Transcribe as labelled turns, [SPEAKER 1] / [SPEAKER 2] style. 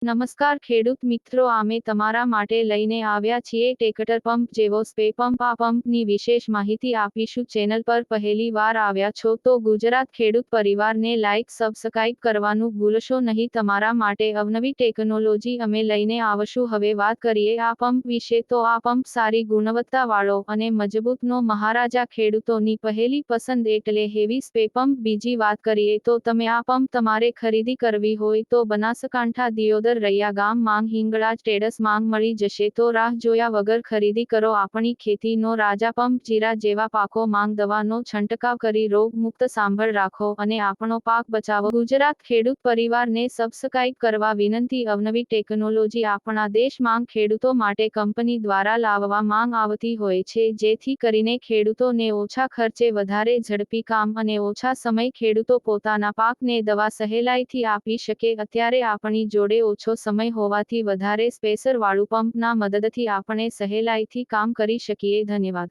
[SPEAKER 1] નમસ્કાર ખેડૂત મિત્રો, અમે તમારા માટે લઈને આવ્યા છીએ ટ્રેક્ટર પંપ જેવો સ્પ્રે પંપ. આ પંપની વિશેષ માહિતી આપીશું. ચેનલ પર પહેલી વાર આવ્યા છો તો ગુજરાત ખેડૂત પરિવારને લાઇક સબસ્ક્રાઇબ કરવાનું ભૂલશો નહીં. તમારા માટે અવનવી ટેકનોલોજી અમે લઈને આવશું. હવે વાત કરીએ આ પંપ વિશે તો આ પંપ સારી ગુણવત્તાવાળો અને મજબૂતનો મહારાજા ખેડૂતોની પહેલી પસંદ એટલે હેવી સ્પ્રે પંપ. બીજી વાત કરીએ તો તમે આ પંપ તમારે ખરીદી કરવી હોય તો બનાસકાંઠા દિયોદર રૈયા ગામ માંગ હિંગળાજ ટ્રેડર્સ માંગ મળી જશે. તો રાહ જોયા વગર ખરીદી કરો આપણી ખેતીનો રાજા પંપ. જીરા જેવા પાકો માંગ દવાનો છંટકાવ કરી રોગ મુક્ત સાંભળ રાખો અને આપણો પાક બચાવો. ગુજરાત ખેડૂત પરિવારને સબસ્ક્રાઇબ કરવા વિનંતી. અવનવી ટેકનોલોજી આપણા દેશ માંગ ખેડૂતો માટે કંપની દ્વારા લાવવા માંગ આવતી હોય છે, જેથી કરીને ખેડૂતોને ઓછા ખર્ચે વધારે ઝડપી કામ અને ઓછા સમય ખેડૂતો પોતાના પાકને દવા સહેલાઈથી આપી શકે. અત્યારે આપણી જોડે ઓછો સમય હોવાથી વધારે સ્પેસર વાળું પંપના મદદથી આપણે સહેલાઈથી કામ કરી શકીએ. ધન્યવાદ.